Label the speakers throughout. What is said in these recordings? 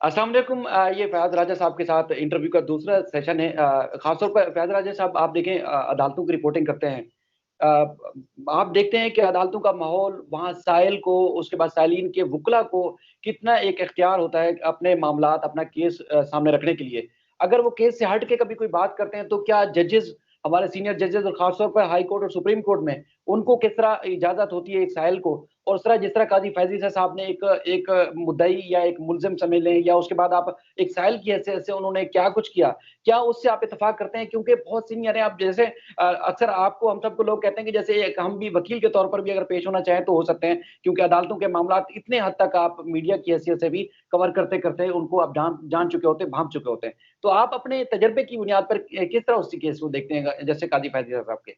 Speaker 1: अस्सलाम वालेकुम। ये फयाज राजा साहब के साथ इंटरव्यू का दूसरा सेशन है। खासतौर पर फयाज राजा साहब, आप देखें, अदालतों की रिपोर्टिंग करते हैं। आप देखते हैं कि अदालतों का माहौल, वहाँ साइल को, उसके बाद साइलिन के वुकला को कितना एक इख्तियार होता है अपने मामलात, अपना केस सामने रखने के लिए। अगर वो केस से हट के कभी कोई बात करते हैं, तो क्या जजेस, हमारे सीनियर जजेस और खासतौर पर हाई कोर्ट और सुप्रीम कोर्ट में, उनको किस तरह इजाजत होती है एक साइल को, और उस तरह जिस तरह काजी फैजी साहब ने एक एक मुद्दई या एक मुलजिम समझ लें, या उसके बाद आप एक साइल की हैसियत से उन्होंने क्या कुछ किया, क्या उससे आप इतफाक करते हैं? क्योंकि बहुत सीनियर है आप, जैसे अक्सर आपको, हम सबको लोग कहते हैं कि जैसे एक हम भी वकील के तौर पर भी अगर पेश होना चाहें तो हो सकते हैं, क्योंकि अदालतों के मामला इतने हद तक आप मीडिया की हैसियत से भी कवर करते करते उनको आप जान जान चुके होते हैं, भांप चुके होते हैं। तो आप अपने तजर्बे की बुनियाद पर किस तरह उस केस को देखते हैं, जैसे काजी फैजी साहब के?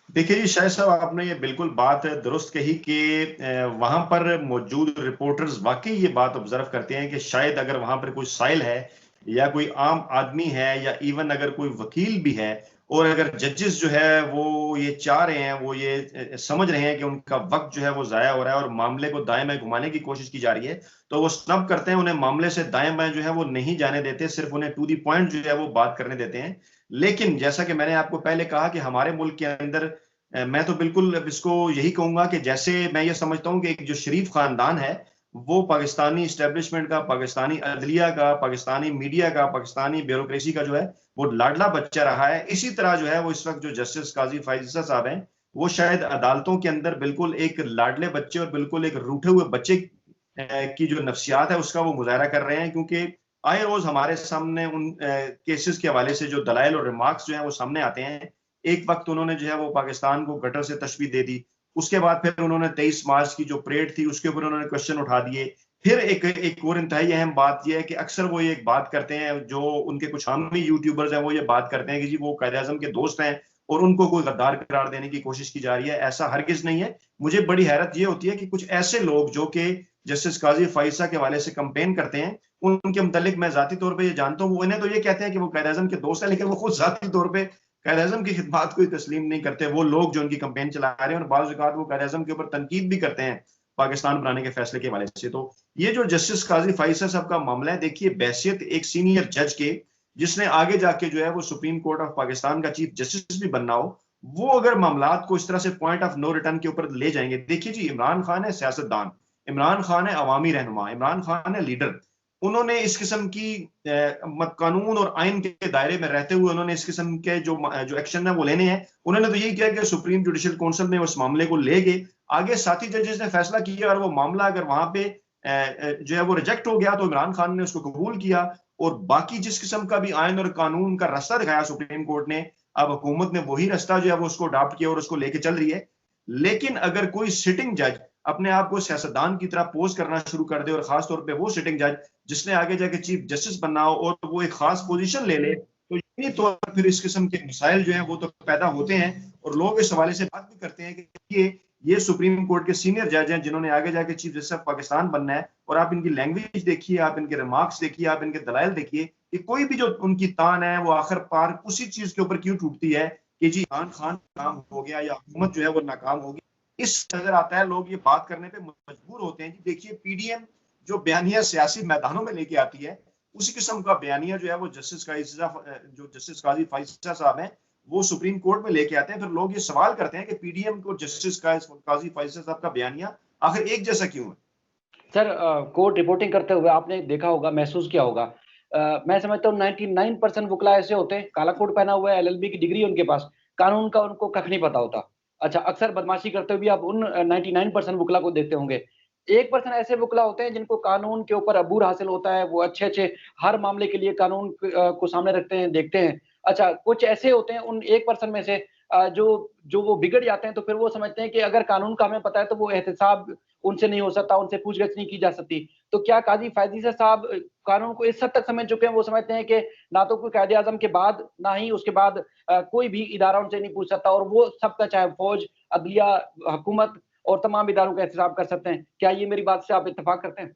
Speaker 2: देखिए जी शायद साहब, आपने ये बिल्कुल बात दुरुस्त कही कि वहां पर मौजूद रिपोर्टर्स वाकई ये बात ऑब्जर्व करते हैं कि शायद अगर वहां पर कोई साइल है या कोई आम आदमी है या इवन अगर कोई वकील भी है, और अगर जजेस जो है वो ये चाह रहे हैं, वो ये समझ रहे हैं कि उनका वक्त जो है वो जाया हो रहा है और मामले को दाएं बाएं घुमाने की कोशिश की जा रही है, तो वो स्नब करते हैं, उन्हें मामले से दाएं बाएं जो है वो नहीं जाने देते, सिर्फ उन्हें टू दी पॉइंट जो है वो बात करने देते हैं। लेकिन जैसा कि मैंने आपको पहले कहा कि हमारे मुल्क के अंदर मैं तो बिल्कुल अब इसको यही कहूंगा कि जैसे मैं ये समझता हूं कि एक जो शरीफ खानदान है, वो पाकिस्तानी इस्टेब्लिशमेंट का, पाकिस्तानी अदलिया का, पाकिस्तानी मीडिया का, पाकिस्तानी ब्यूरोक्रेसी का जो है वो लाडला बच्चा रहा है। इसी तरह जो है वो इस वक्त जो जस्टिस काजी फायज़ साहब हैं, वो शायद अदालतों के अंदर बिल्कुल एक लाडले बच्चे और बिल्कुल एक रूठे हुए बच्चे की जो नफ्सियात है उसका वो मुजाहरा कर रहे हैं, क्योंकि आए रोज हमारे सामने उन केसेस के हवाले से जो दलाइल और रिमार्क्स जो है वो सामने आते हैं। एक वक्त उन्होंने जो है वो पाकिस्तान को गटर से तशबीह दे दी, उसके बाद फिर उन्होंने 23 मार्च की जो परेड थी उसके ऊपर उन्होंने क्वेश्चन उठा दिए। फिर एक और इंतहाई अहम बात यह है कि अक्सर वो ये एक बात करते हैं, जो उनके कुछ हामी यूट्यूबर्स हैं वो ये बात करते हैं कि जी वो कायद आजम के दोस्त हैं और उनको कोई गद्दार करार देने की कोशिश की जा रही है। ऐसा हरगिज नहीं है। मुझे बड़ी हैरत ये होती है कि कुछ ऐसे लोग जो कि जस्टिस काजी फाइसा के हवाले से कंपेन करते हैं, उनके मुतालिक मैं जाती तौर पर ये जानता हूँ, वो इन्हें तो ये कहते हैं कि वो कायद आजम के दोस्त हैं, लेकिन वो खुद जाती तौर पर कायद आजम की खिदमात को तस्लीम नहीं करते। वो लोग जो उनकी कंपेन चला रहे हैं, और बाज़ औक़ात वो कायद आजम के ऊपर तनकीद भी करते हैं पाकिस्तान बनाने के फैसले के हवाले से। तो ये जो जस्टिस काजी फाइसा साहब का मामला है, देखिए बैसियत एक सीनियर जज के, जिसने आगे जाके जो है वो सुप्रीम कोर्ट ऑफ पाकिस्तान का चीफ जस्टिस भी बनना हो, वो अगर मामलात को इस तरह से पॉइंट ऑफ नो रिटर्न के ऊपर ले जाएंगे। देखिए जी, इमरान खान है सियासतदान, इमरान खान है अवामी रहनुमा, इमरान खान है लीडर। उन्होंने इस किस्म की कानून और आइन के दायरे में रहते हुए उन्होंने इस किस्म के जो एक्शन है वो लेने हैं। उन्होंने तो यही किया कि सुप्रीम जुडिशल काउंसिल में उस मामले को ले गए, आगे साथी जजेस ने फैसला किया, और वो मामला अगर वहां पे जो है वो रिजेक्ट हो गया तो इमरान खान ने उसको कबूल किया, और बाकी जिस किस्म का भी आइन और कानून का रास्ता दिखाया सुप्रीम कोर्ट ने, अब हुकूमत ने वही रास्ता जो है वो उसको अडॉप्ट किया और उसको लेके चल रही है। लेकिन अगर कोई सिटिंग जज अपने आप को सियासतदान की तरह पोज करना शुरू कर दे, और खासतौर पर वो सिटिंग जज जिसने आगे जाके चीफ जस्टिस बनना हो और वो एक खास पोजीशन ले ले, तो यही तौर पर फिर इस किस्म के मिसाइल जो है वो तो पैदा होते हैं, और लोग इस हवाले से बात भी करते हैं कि ये सुप्रीम कोर्ट के सीनियर जज हैं जिन्होंने आगे जाके चीफ जस्टिस ऑफ पाकिस्तान बनना है। और आप इनकी लैंग्वेज देखिए, आप इनके रिमार्क्स देखिए, आप इनके दलाइल देखिए कि कोई भी जो उनकी तान है वो आखिर पार उसी चीज के ऊपर क्यों टूटती है कि जी इमरान खान नाकाम हो गया या हुकूमत जो है वो नाकाम होगी। इस नजर आता है, लोग ये बात करने पे मजबूर होते हैं। जी देखिए, पीडीएम जो बयानिया सियासी मैदानों में लेके आती है, उसी किस्म का बयानिया जो है वो जस्टिस काजी फाइजा साहब हैं वो सुप्रीम कोर्ट में लेके आते हैं। फिर लोग ये सवाल करते हैं कि पीडीएम को जस्टिस काजी फाइजा साहब का बयानिया आखिर एक जैसा क्यों है।
Speaker 1: सर, कोर्ट रिपोर्टिंग करते हुए आपने देखा होगा, महसूस किया होगा, मैं समझता हूँ 99% वकला ऐसे होते हैं, काला कोट पहना हुआ है, एलएलबी की डिग्री उनके पास, कानून का उनको कख नहीं पता होता। अच्छा, अक्सर बदमाशी करते हुए भी आप उन 99% वकला को देखते होंगे। 1% ऐसे वकला होते हैं जिनको कानून के ऊपर अबूर हासिल होता है, वो अच्छे-अच्छे हर मामले के लिए कानून को सामने रखते हैं, देखते हैं। अच्छा, कुछ ऐसे होते हैं उन 1% में से, जो जो वो बिगड़ जाते हैं, तो फिर वो समझते हैं कि अगर कानून का हमें पता है तो वो एहतिसाब उनसे नहीं हो सकता, उनसे पूछगछ नहीं की जा सकती। तो क्या काजी फैज़ी साहब कानून को इस हद तक समझ चुके हैं, वो समझते हैं कि ना तो कोई कायदे-आज़म के बाद, ना ही उसके बाद कोई भी इदारा उनसे नहीं पूछ सकता, और वो सबका, चाहे फ़ौज, अदलिया, हुकूमत और तमाम इदारों का एहतसाब कर सकते हैं। क्या ये मेरी बात से आप इत्तेफ़ाक करते हैं?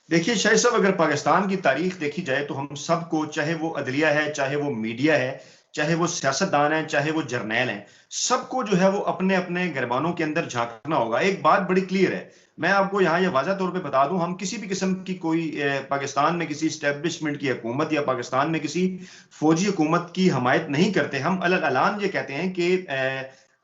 Speaker 2: देखिए शाहिद साहब, अगर पाकिस्तान की तारीख देखी जाए तो हम सबको, चाहे वो अदलिया है, चाहे वो मीडिया है, चाहे वो सियासतदान है, चाहे वो जर्नैल हैं, सबको जो है वो अपने अपने गिरबानों के अंदर झांकना होगा। एक बात बड़ी क्लियर है, मैं आपको यहाँ ये वाज़ा तौर पे बता दूं, हम किसी भी किस्म की कोई पाकिस्तान में किसी स्टैब्लिशमेंट की हुकूमत या पाकिस्तान में किसी फौजी हुकूमत की हमायत नहीं करते। हम अलग अलान ये कहते हैं कि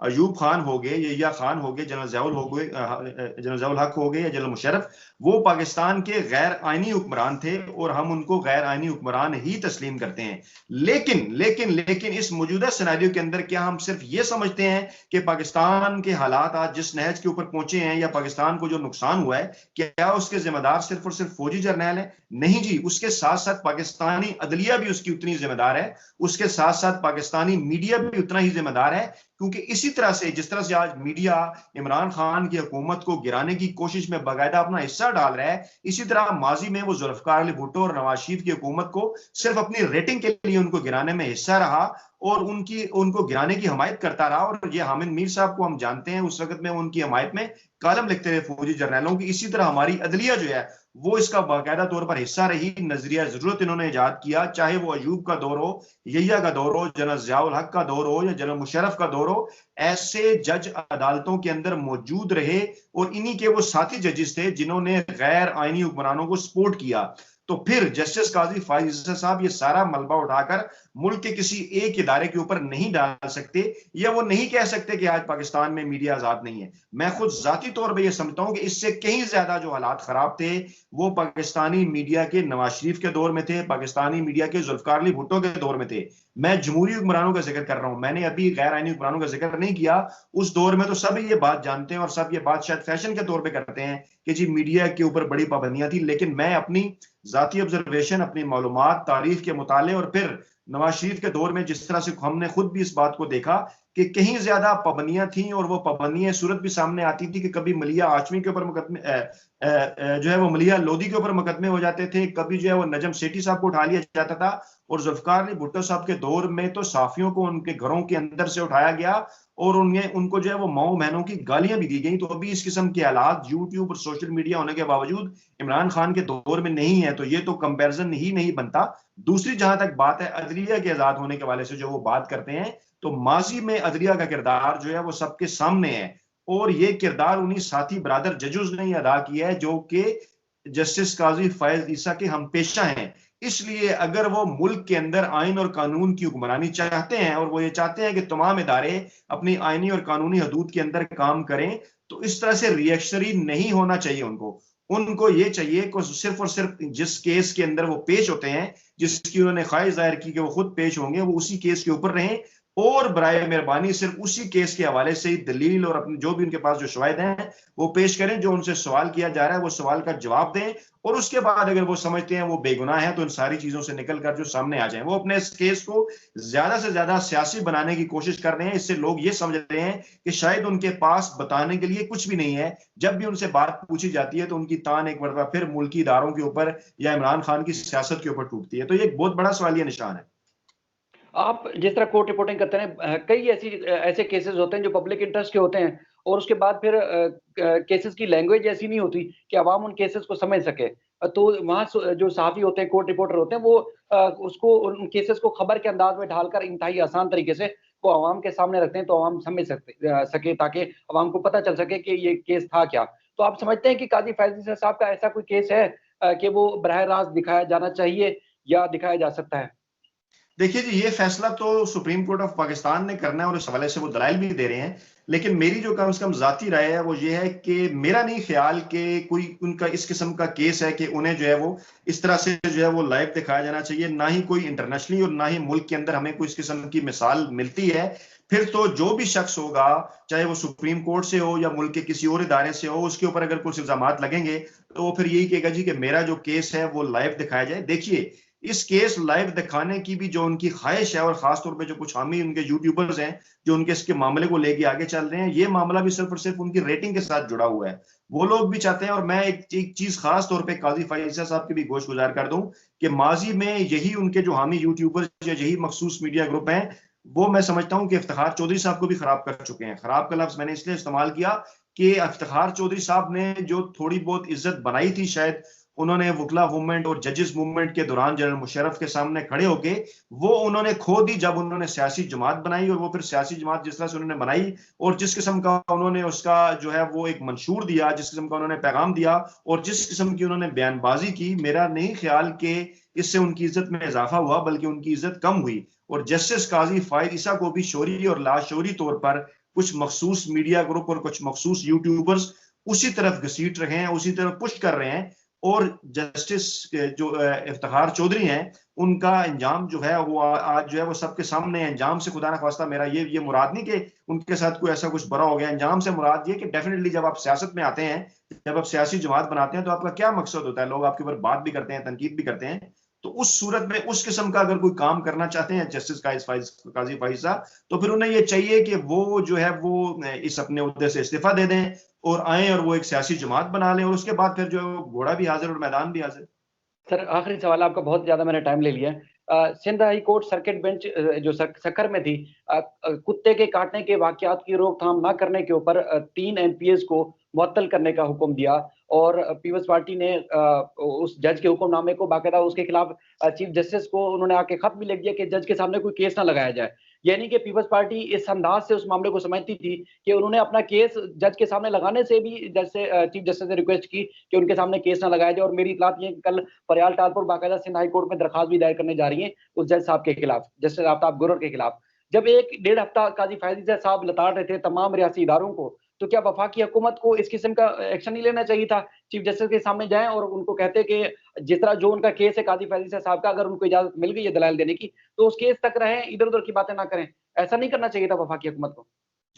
Speaker 2: अयूब खान हो गए, यहिया खान हो गए, जनरल ज़ियाउल हो गए, जनरल ज़ियाउल हक हो गए या जनरल मुशर्रफ, वो पाकिस्तान के गैर आइनी हुक्मरान थे और हम उनको गैर आइनी हुक्मरान ही तस्लीम करते हैं। लेकिन लेकिन लेकिन इस मौजूदा सिनेरियो के अंदर क्या हम सिर्फ ये समझते हैं कि पाकिस्तान के हालात आज जिस नहज के ऊपर पहुंचे हैं या पाकिस्तान को जो नुकसान हुआ है, क्या उसके जिम्मेदार सिर्फ और सिर्फ फौजी जर्नैल है? नहीं जी, उसके साथ साथ पाकिस्तानी अदलिया भी उसकी उतनी जिम्मेदार है, उसके साथ साथ पाकिस्तानी मीडिया भी उतना ही जिम्मेदार है। क्योंकि इसी तरह से जिस तरह से आज मीडिया इमरान खान की हुकूमत को गिराने की कोशिश में बाकायदा अपना हिस्सा डाल रहा है, इसी तरह माजी में वो जुल्फकार अली भुट्टो और नवाज शरीफ की हुकूमत को सिर्फ अपनी रेटिंग के लिए उनको गिराने में हिस्सा रहा और उनको गिराने की हमायत करता रहा। और ये हामिद मीर साहब को हम जानते हैं, उस वक्त में उनकी हमायत में कालम लिखते रहे फौजी जर्नैलों की। इसी तरह हमारी अदलिया जो है वो इसका बाकायदा तौर पर हिस्सा रही। नजरिया जरूरत इन्होंने इजाद किया, चाहे वो अयूब का दौर हो, यहिया का दौर हो, जनरल ज़ियाउल हक का दौर हो या जनरल मुशर्रफ का दौर हो, ऐसे जज अदालतों के अंदर मौजूद रहे और इन्हीं के वो साथी जजेस थे जिन्होंने गैर आइनी हुक्मरानों को सपोर्ट किया। तो फिर जस्टिस काजी फायज ईसा साहब ये सारा मलबा उठाकर मुल्क के किसी एक इदारे के ऊपर नहीं डाल सकते, या वो नहीं कह सकते कि आज पाकिस्तान में मीडिया आजाद नहीं है। मैं खुद जाती तौर पर यह समझता हूं कि इससे कहीं ज्यादा जो हालात खराब थे वो पाकिस्तानी मीडिया के नवाज शरीफ के दौर में थे, पाकिस्तानी मीडिया के जुल्फकार अली भुट्टो के दौर में थे। मैं जमहूरी हुक्मरानों का जिक्र कर रहा हूं, मैंने अभी गैर आइनी हुक्मरानों का जिक्र नहीं किया। उस दौर में तो सब ये बात जानते हैं और सब ये बात शायद फैशन के तौर पर करते हैं कि जी मीडिया के ऊपर बड़ी पाबंदियां थी। लेकिन मैं अपनी जाती ऑब्जर्वेशन, अपनी मालूमात, तारीख के मुताले और फिर नवाज शरीफ के दौर में जिस तरह से हमने खुद भी इस बात को देखा कि कहीं ज्यादा पाबंदियां थी और वो पाबंदियां सूरत भी सामने आती थी कि कभी मलिया आशमी के ऊपर मुकदमे जो है वो मलिया लोधी के ऊपर मुकदमे हो जाते थे, कभी जो है वो नजम सेठी साहब को उठा लिया जाता था। और जुल्फकार अली भुट्टो साहब के दौर में तो साफियों को उनके घरों के अंदर से उठाया गया और उनको जो है वो माओ बहनों की गालियां भी दी गई। तो अभी इस किस्म के हालात यूट्यूब और सोशल मीडिया होने के बावजूद इमरान खान के दौर में नहीं है, तो ये तो कंपैरिजन ही नहीं बनता। दूसरी जहां तक बात है अदलिया के आजाद होने के वाले से जो वो बात करते हैं, तो माजी में अदलिया का किरदार जो है वो सबके सामने है और ये किरदार उन्हीं साथी ब्रादर जजेस ने अदा किया है जो कि जस्टिस काजी फायज ईसा के हम पेशा हैं। इसलिए अगर वो मुल्क के अंदर आइन और कानून की हुक्मरानी चाहते हैं और वो ये चाहते हैं कि तमाम इदारे अपनी आइनी और कानूनी हदूद के अंदर काम करें, तो इस तरह से रिएक्शनरी नहीं होना चाहिए। उनको ये चाहिए कि सिर्फ और सिर्फ जिस केस के अंदर वो पेश होते हैं, जिसकी उन्होंने ख्वाहिश जाहिर की कि वो खुद पेश होंगे, वो उसी केस के ऊपर रहें और बराए मेहरबानी सिर्फ उसी केस के हवाले से ही दलील और अपने जो भी उनके पास जो शवाहिद हैं वो पेश करें, जो उनसे सवाल किया जा रहा है वो सवाल का जवाब दें और उसके बाद अगर वो समझते हैं वो बेगुनाह है तो इन सारी चीजों से निकल कर जो सामने आ जाए। वो अपने इस केस को ज्यादा से ज्यादा सियासी बनाने की कोशिश कर रहे हैं। इससे लोग ये समझ रहे हैं कि शायद उनके पास बताने के लिए कुछ भी नहीं है। जब भी उनसे बात पूछी जाती है तो उनकी तान एक मरतबा फिर मुल्की इदारों के ऊपर या इमरान खान की सियासत के ऊपर टूटती है। तो ये एक बहुत बड़ा सवालिया निशान है।
Speaker 1: आप जिस तरह कोर्ट रिपोर्टिंग करते हैं, कई ऐसे केसेस होते हैं जो पब्लिक इंटरेस्ट के होते हैं और उसके बाद फिर केसेस की लैंग्वेज ऐसी नहीं होती कि आवाम उन केसेस को समझ सके। तो वहाँ जो सहाफ़ी होते हैं, कोर्ट रिपोर्टर होते हैं, वो उसको उन केसेस को खबर के अंदाज में ढालकर इंतहाई आसान तरीके से वो आवाम के सामने रखते हैं तो आवाम समझ सके ताकि आवाम को पता चल सके कि ये केस था क्या। तो आप समझते हैं कि काजी फैज़ ईसा साहब का ऐसा कोई केस है कि वो बराह रास्त दिखाया जाना चाहिए या दिखाया जा सकता है?
Speaker 2: देखिए जी, ये फैसला तो सुप्रीम कोर्ट ऑफ पाकिस्तान ने करना है और इस हवाले से वो दलाइल भी दे रहे हैं। लेकिन मेरी जो कम से कम जाती राय है वो ये है कि मेरा नहीं ख्याल कि कोई उनका इस किस्म का केस है कि उन्हें जो है वो इस तरह से जो है वो लाइव दिखाया जाना चाहिए। ना ही कोई इंटरनेशनली और ना ही मुल्क के अंदर हमें कोई इस किस्म की मिसाल मिलती है। फिर तो जो भी शख्स होगा, चाहे वो सुप्रीम कोर्ट से हो या मुल्क के किसी और इदारे से हो, उसके ऊपर अगर कुछ इल्जाम लगेंगे तो वो फिर यही कहेगा जी कि मेरा जो केस है वो लाइव दिखाया जाए। देखिए, इस केस लाइव दिखाने की भी जो उनकी ख्वाहिश है और खासतौर पे जो कुछ हामी उनके यूट्यूबर्स हैं जो उनके इसके मामले को लेके आगे चल रहे हैं, ये मामला भी सिर्फ और सिर्फ उनकी रेटिंग के साथ जुड़ा हुआ है। वो लोग भी चाहते हैं, और मैं एक चीज खास तौर पे काजी फाइजा साहब की भी गोश गुजार कर दूं कि माजी में यही उनके जो हामी यूट्यूबर्स या यही मखसूस मीडिया ग्रुप हैं, वो मैं समझता हूं कि इफ्तिखार चौधरी साहब को भी खराब कर चुके हैं। खराब का लफ्ज मैंने इसलिए इस्तेमाल किया कि इफ्तिखार चौधरी साहब ने जो थोड़ी बहुत इज्जत बनाई थी शायद उन्होंने वकला मूवमेंट और जजेस मूवमेंट के दौरान जनरल मुशर्रफ के सामने खड़े होके वो उन्होंने खो दी जब उन्होंने सियासी जमात बनाई। और वो फिर सियासी जमात जिस तरह से उन्होंने बनाई और जिस किस्म का उन्होंने उसका जो है वो एक मंशूर दिया, जिस किस्म का उन्होंने पैगाम दिया और जिस किस्म की उन्होंने बयानबाजी की, मेरा नहीं ख्याल कि इससे उनकी इज्जत में इजाफा हुआ बल्कि उनकी इज्जत कम हुई। और जस्टिस काजी फायद ईसा को भी शोरी और लाशोरी तौर पर कुछ मखसूस मीडिया ग्रुप और कुछ मखसूस यूट्यूबर्स उसी तरफ घसीट रहे हैं, उसी तरफ पुश कर रहे हैं। और जस्टिस जो इफ्तिखार चौधरी हैं, उनका अंजाम जो है वो आज जो है वो सबके सामने अंजाम से खुदा ना खास्ता मेरा ये मुराद नहीं कि उनके साथ कोई ऐसा कुछ बुरा हो गया। अंजाम से मुराद ये कि डेफिनेटली जब आप सियासत में आते हैं, जब आप सियासी जमात बनाते हैं तो आपका क्या मकसद होता है? लोग आपके ऊपर बात भी करते हैं, तनकीद भी करते हैं। तो उस सूरत में उस किस्म का अगर कोई काम करना चाहते हैं जस्टिस काजी फाइज साहब, तो फिर उन्हें ये चाहिए कि वो जो है वो इस अपने उद्देश्य से इस्तीफा दे दें और आए और वो एक सियासी जमात बना लें और उसके बाद फिर जो है वो घोड़ा भी हाजिर और मैदान भी हाजिर।
Speaker 1: सर आखिरी सवाल आपका, बहुत ज्यादा मैंने टाइम ले लिया है। Sindh high court circuit bench जो सक्खर में थी, कुत्ते के काटने के वाकयात की रोकथाम न करने के ऊपर 3 एनपीएस को मुअत्तल करने का हुक्म दिया और पीपल्स पार्टी ने उस जज के हुक्मनामे को बाकायदा उसके खिलाफ चीफ जस्टिस को उन्होंने आके खत भी लिख दिया कि जज के सामने कोई केस ना लगाया जाए। यानी कि पीपल्स पार्टी इस अंदाज से उस मामले को समझती थी कि उन्होंने अपना केस जज के सामने लगाने से भी जज से चीफ जस्टिस ने रिक्वेस्ट की कि उनके सामने केस ना लगाया जाए। और मेरी इतलात ये कल फरियाल टालपुर बाकायदा सिंध हाई कोर्ट में दरखास्त भी दायर करने जा रही है उस जज साहब के खिलाफ, जस्टिस आफ्ताब गुरर के खिलाफ। जब 1-1.5 हफ्ता काजी फायद साहब लताड़ रहे थे तमाम रियासी इदारों को, तो क्या वफाकी हुकूमत को इस किस्म का एक्शन नहीं लेना चाहिए था? चीफ जस्टिस के सामने जाएं और उनको कहते कि जिस तरह जो उनका केस है काजी फायद साहब का, अगर उनको इजाजत मिल गई है दलाल देने की तो उस केस तक रहें, इधर उधर की बातें ना करें। ऐसा नहीं करना चाहिए था वफाकी हुकूमत को?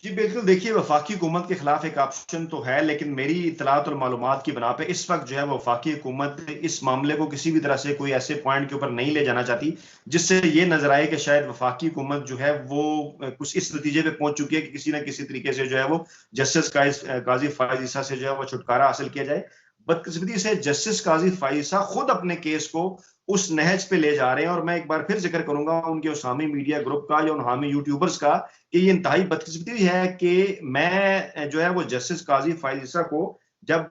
Speaker 2: जी बिल्कुल, देखिए वफाकी हुकूमत के खिलाफ एक ऑप्शन तो है, लेकिन मेरी इतलात और मालूमात की बना पे इस वक्त जो है वफाकी हुकूमत इस मामले को किसी भी तरह से कोई ऐसे पॉइंट के ऊपर नहीं ले जाना चाहती जिससे ये नजर आए कि शायद वफाकी हुकूमत जो है वो कुछ इस नतीजे पे पहुंच चुकी है कि किसी ना किसी तरीके से जो है वो जस्टिस काजी फायद ईसा से जो है वो छुटकारा हासिल किया जाए। बदकिस्मती से जस्टिस काजी फायद ईसा खुद अपने केस को उस नहज पे ले जा रहे हैं। और मैं एक बार फिर जिक्र करूंगा उनके उस हामी मीडिया ग्रुप का या उन हामी यूट्यूबर्स का कि ये इंतहाई बदकिस्मती है कि मैं जो है वो जस्टिस काजी फायद ईसा को जब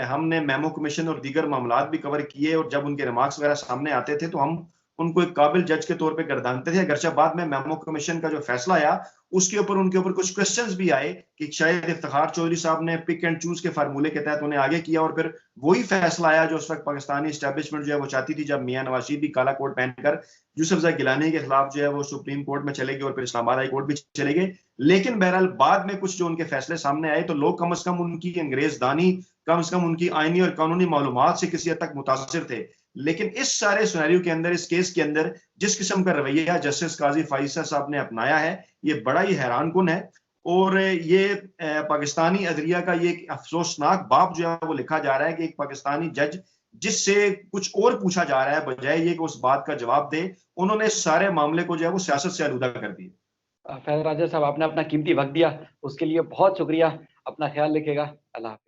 Speaker 2: हमने मेमो कमीशन और दीगर मामलात भी कवर किए और जब उनके रिमार्क्स वगैरह सामने आते थे तो हम उनको एक काबिल जज के तौर पे गर्दानते थे। अगरचे बाद में मेमो कमीशन का जो फैसला आया उसके ऊपर उनके ऊपर कुछ क्वेश्चंस भी आए कि शायद इफ्तिखार चौधरी साहब ने पिक एंड चूज के फार्मूले के तहत उन्हें आगे किया और फिर वही फैसला आया जो उस वक्त पाकिस्तानी एस्टेब्लिशमेंट जो है वो चाहती थी, जब मियां नवाज शरीफ भी काला कोट पहनकर यूसुफजई गिलानी के खिलाफ जो है वो सुप्रीम कोर्ट में चले गए और फिर इस्लामाबाद हाई कोर्ट भी चले गए। लेकिन बहरहाल बाद में कुछ जो उनके फैसले सामने आए तो लोग कम से कम उनकी अंग्रेजदानी, कम से कम उनकी आईनी और कानूनी मालूमात से किसी हद तक मुतासिर थे। लेकिन इस सारे सिनेरियो के अंदर, इस केस के अंदर जिस किस्म का रवैया जस्टिस काजी फायद ईसा साहब ने अपनाया है ये बड़ा ही हैरान कुन है। और ये पाकिस्तानी अदलिया का ये अफसोसनाक बाब जो है वो लिखा जा रहा है कि एक पाकिस्तानी जज जिससे कुछ और पूछा जा रहा है बजाय ये कि उस बात का जवाब दे, उन्होंने सारे मामले को जो है वो सियासत से आलूदा कर दिया।
Speaker 1: फैज राजा साहब, आपने अपना कीमती वक्त दिया, उसके लिए बहुत शुक्रिया। अपना ख्याल रखिएगा। अल्लाह हाफिज।